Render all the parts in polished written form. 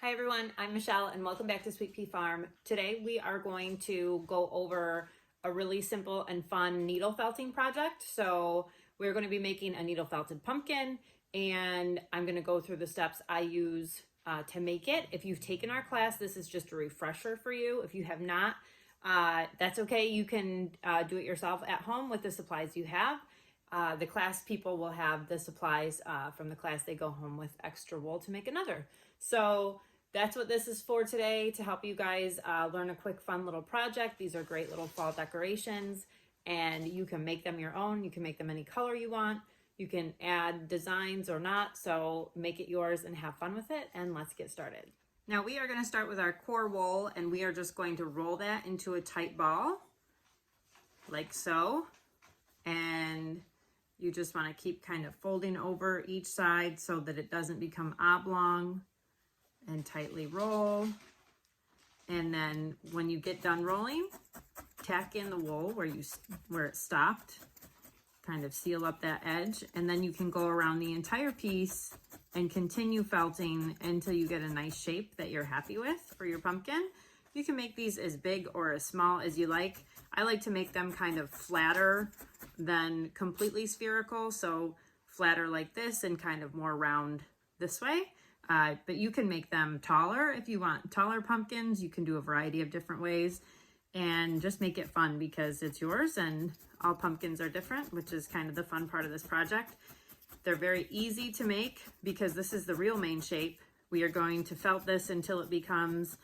Hi everyone, I'm Michelle and welcome back to Sweet Pea Farm. Today we are going to go over a really simple and fun needle felting project. So we're going to be making a needle felted pumpkin and I'm going to go through the steps I use to make it. If you've taken our class, this is just a refresher for you. If you have not, that's okay. You can do it yourself at home with the supplies you have. The class people will have the supplies from the class. They go home with extra wool to make another. So that's what this is for today, to help you guys learn a quick, fun little project. These are great little fall decorations and you can make them your own. You can make them any color you want. You can add designs or not. So make it yours and have fun with it. And let's get started. Now we are going to start with our core wool and we are just going to roll that into a tight ball like so. And you just want to keep kind of folding over each side so that it doesn't become oblong, and tightly roll. And then when you get done rolling, tack in the wool where it stopped, kind of seal up that edge, and then you can go around the entire piece and continue felting until you get a nice shape that you're happy with for your pumpkin. You can make these as big or as small as you like. I like to make them kind of flatter than completely spherical, so flatter like this and kind of more round this way. But you can make them taller if you want taller pumpkins. You can do a variety of different ways and just make it fun because it's yours and all pumpkins are different, which is kind of the fun part of this project. They're very easy to make because this is the real main shape. We are going to felt this until it becomes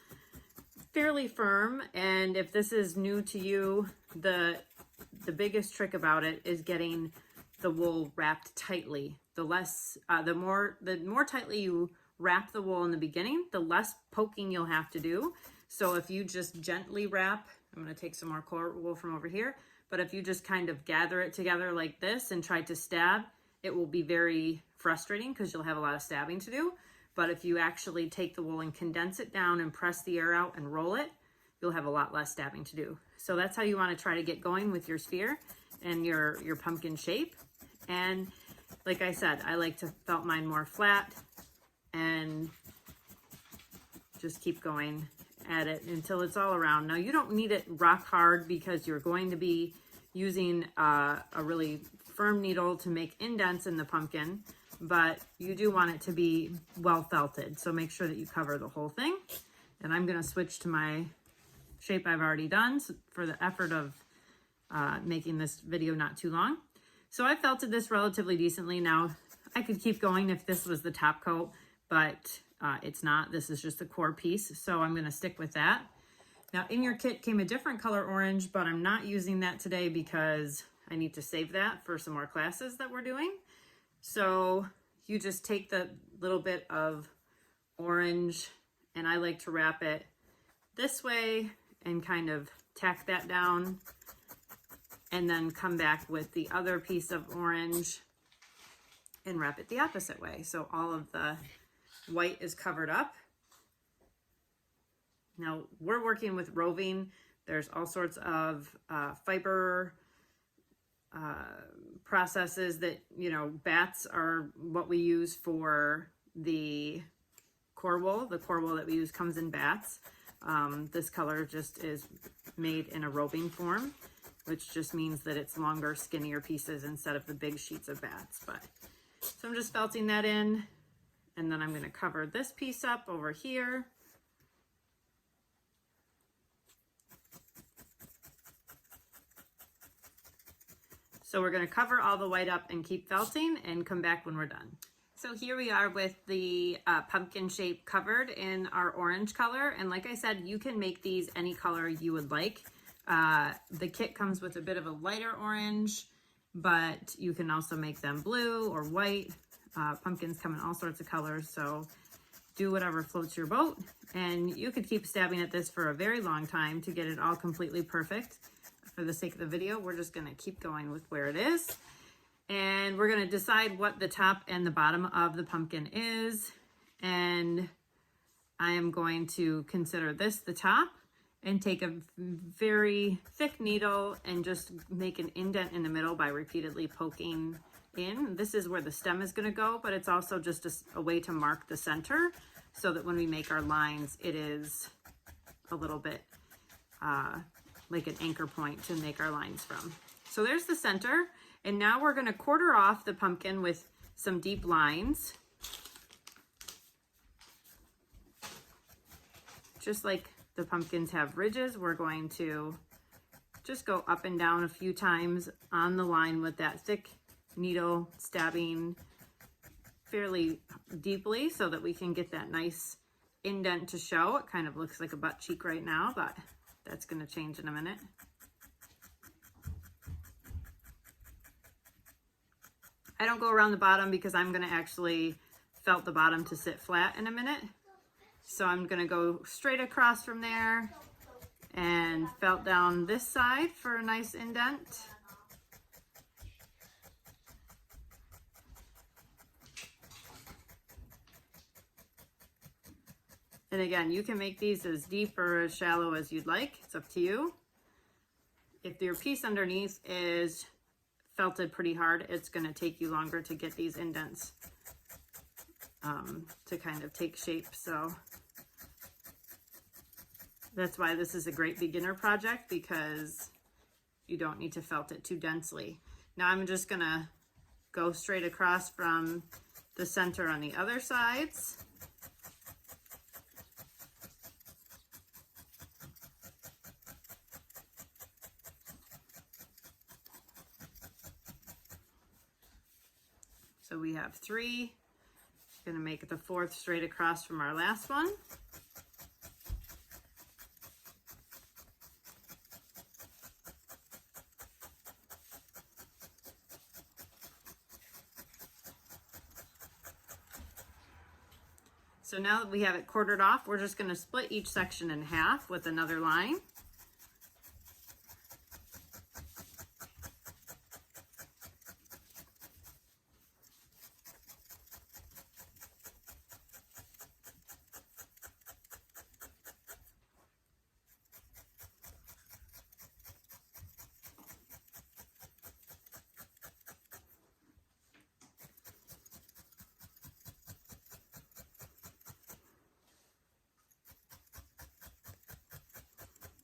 fairly firm. And if this is new to you, the biggest trick about it is getting the wool wrapped tightly. The more tightly you wrap the wool in the beginning, the less poking you'll have to do. So if you just gently wrap, I'm going to take some more core wool from over here, but if you just kind of gather it together like this and try to stab, it will be very frustrating because you'll have a lot of stabbing to do. But if you actually take the wool and condense it down and press the air out and roll it, you'll have a lot less stabbing to do. So that's how you want to try to get going with your sphere and your pumpkin shape. And like I said, I like to felt mine more flat and just keep going at it until it's all around. Now you don't need it rock hard because you're going to be using a really firm needle to make indents in the pumpkin, but you do want it to be well felted. So make sure that you cover the whole thing. And I'm going to switch to my shape I've already done for the effort of making this video not too long. So I felted this relatively decently. Now I could keep going if this was the top coat, but it's not. This is just the core piece, so I'm going to stick with that. Now in your kit came a different color orange, but I'm not using that today because I need to save that for some more classes that we're doing. So you just take the little bit of orange, and I like to wrap it this way and kind of tack that down, and then come back with the other piece of orange and wrap it the opposite way. So all of the white is covered up. Now we're working with Roving. There's all sorts of fiber processes that, bats are what we use for the core wool. The core wool that we use comes in bats. This color just is made in a roving form, which just means that it's longer, skinnier pieces instead of the big sheets of bats. So I'm just felting that in, and then I'm going to cover this piece up over here. So we're going to cover all the white up and keep felting and come back when we're done. So here we are with the pumpkin shape covered in our orange color. And like I said, you can make these any color you would like. The kit comes with a bit of a lighter orange, but you can also make them blue or white. Pumpkins come in all sorts of colors, so do whatever floats your boat. And you could keep stabbing at this for a very long time to get it all completely perfect. For the sake of the video, we're just going to keep going with where it is. And we're going to decide what the top and the bottom of the pumpkin is. And I am going to consider this the top and take a very thick needle and just make an indent in the middle by repeatedly poking in. This is where the stem is going to go, but it's also just a way to mark the center. so that when we make our lines, it is a little bit like an anchor point to make our lines from. So there's the center, and now we're going to quarter off the pumpkin with some deep lines. Just like the pumpkins have ridges, we're going to just go up and down a few times on the line with that thick needle, stabbing fairly deeply so that we can get that nice indent to show. It kind of looks like a butt cheek right now, but that's going to change in a minute. I don't go around the bottom because I'm going to actually felt the bottom to sit flat in a minute. So I'm going to go straight across from there and felt down this side for a nice indent. And again, you can make these as deep or as shallow as you'd like. It's up to you. If your piece underneath is felted pretty hard, it's going to take you longer to get these indents to kind of take shape. So that's why this is a great beginner project, because you don't need to felt it too densely. Now I'm just going to go straight across from the center on the other sides. So we have 3. Going to make the 4th straight across from our last one. So now that we have it quartered off, we're just going to split each section in half with another line.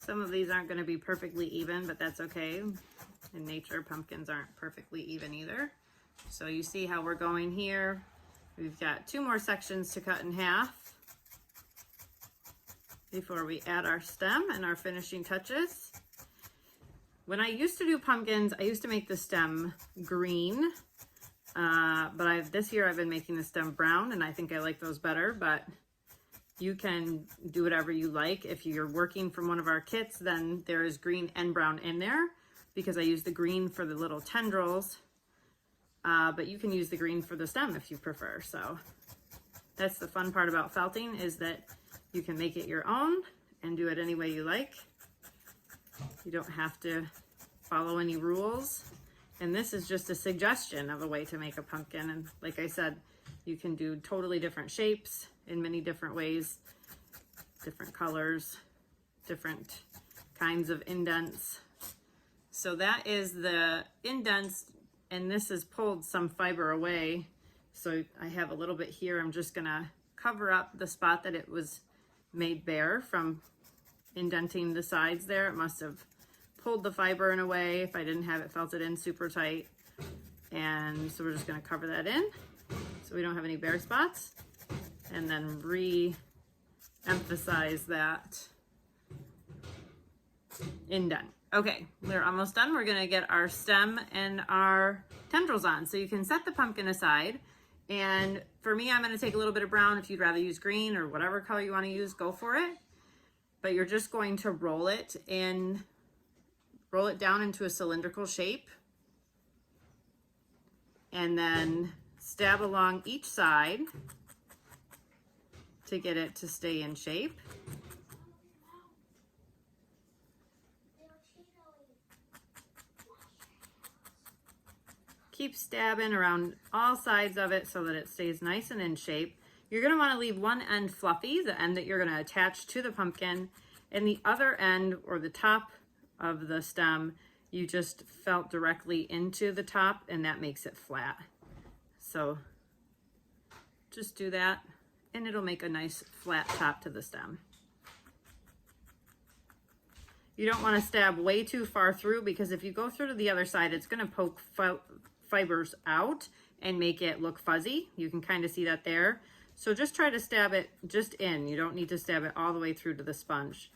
Some of these aren't going to be perfectly even, but that's okay. In nature, pumpkins aren't perfectly even either. So you see how we're going here. We've got 2 more sections to cut in half before we add our stem and our finishing touches. When I used to do pumpkins, I used to make the stem green, but this year I've been making the stem brown, and I think I like those better, but you can do whatever you like. If you're working from one of our kits, then there is green and brown in there, because I use the green for the little tendrils, but you can use the green for the stem if you prefer. So that's the fun part about felting, is that you can make it your own and do it any way you like. You don't have to follow any rules. And this is just a suggestion of a way to make a pumpkin. And like I said, you can do totally different shapes in many different ways, different colors, different kinds of indents. So that is the indents, and this has pulled some fiber away. So I have a little bit here. I'm just gonna cover up the spot that it was made bare from indenting the sides there. It must have pulled the fiber in a way if I didn't have it felted in super tight. And so we're just gonna cover that in so we don't have any bare spots, and then re-emphasize that indent. Okay, we're almost done. We're gonna get our stem and our tendrils on. So you can set the pumpkin aside, and for me, I'm gonna take a little bit of brown. If you'd rather use green or whatever color you wanna use, go for it. But you're just going to roll it down into a cylindrical shape, and then stab along each side to get it to stay in shape. Keep stabbing around all sides of it so that it stays nice and in shape. You're going to want to leave one end fluffy, the end that you're going to attach to the pumpkin, and the other end, or the top of the stem, you just felt directly into the top, and that makes it flat. So just do that and it'll make a nice flat top to the stem. You don't want to stab way too far through, because if you go through to the other side, it's going to poke fibers out and make it look fuzzy. You can kind of see that there. So just try to stab it just in. You don't need to stab it all the way through to the sponge.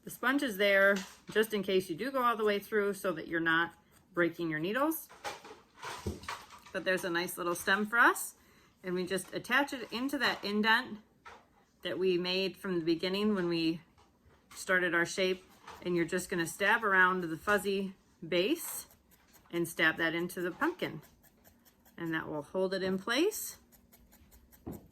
The sponge is there just in case you do go all the way through, so that you're not breaking your needles. But there's a nice little stem for us, and we just attach it into that indent that we made from the beginning when we started our shape. And you're just going to stab around the fuzzy base and stab that into the pumpkin, and that will hold it in place.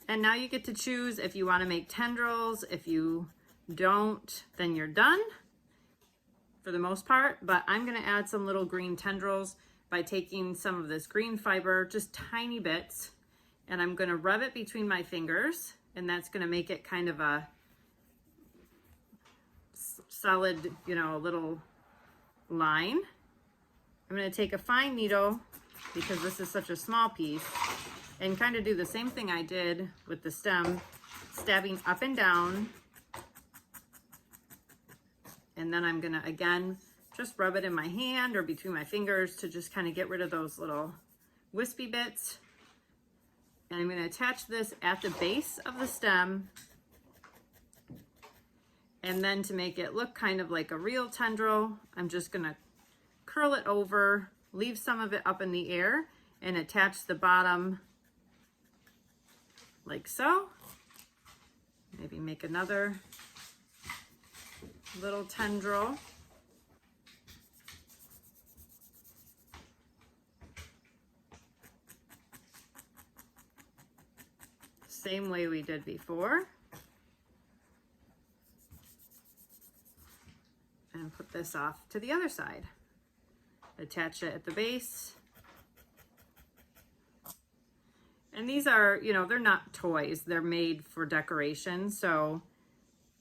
And now you get to choose if you want to make tendrils. If you don't, then you're done for the most part. But I'm going to add some little green tendrils by taking some of this green fiber, just tiny bits, and I'm going to rub it between my fingers, and that's going to make it kind of a solid, you know, little line. I'm going to take a fine needle, because this is such a small piece, and kind of do the same thing I did with the stem, stabbing up and down. And then I'm going to, again, just rub it in my hand or between my fingers to just kind of get rid of those little wispy bits. And I'm going to attach this at the base of the stem. And then to make it look kind of like a real tendril, I'm just going to curl it over, leave some of it up in the air, and attach the bottom like so. Maybe make another little tendril. Same way we did before. And put this off to the other side. Attach it at the base. And these are, you know, they're not toys. They're made for decoration. So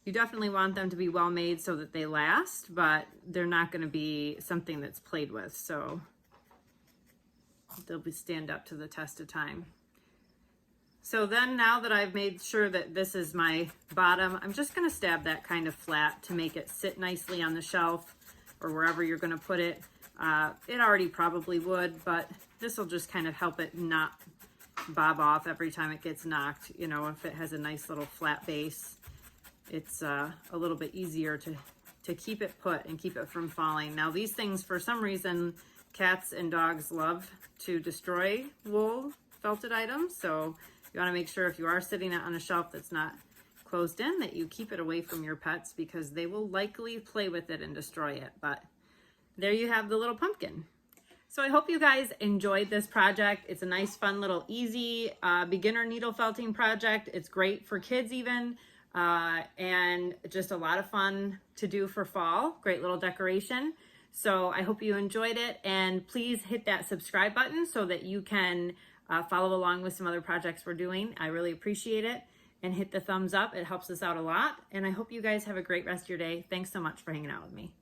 you definitely want them to be well made so that they last, but they're not going to be something that's played with. So they'll stand up to the test of time. So then, now that I've made sure that this is my bottom, I'm just going to stab that kind of flat to make it sit nicely on the shelf or wherever you're going to put it. It already probably would, but this will just kind of help it not bob off every time it gets knocked. You know, if it has a nice little flat base, it's a little bit easier to keep it put and keep it from falling. Now, these things, for some reason, cats and dogs love to destroy wool felted items, so you want to make sure if you are sitting it on a shelf that's not closed in, that you keep it away from your pets, because they will likely play with it and destroy it. But there you have the little pumpkin. So I hope you guys enjoyed this project. It's a nice, fun, little easy beginner needle felting project. It's great for kids even, and just a lot of fun to do for fall. Great little decoration. So I hope you enjoyed it, and please hit that subscribe button so that you can follow along with some other projects we're doing. I really appreciate it. And hit the thumbs up. It helps us out a lot. And I hope you guys have a great rest of your day. Thanks so much for hanging out with me.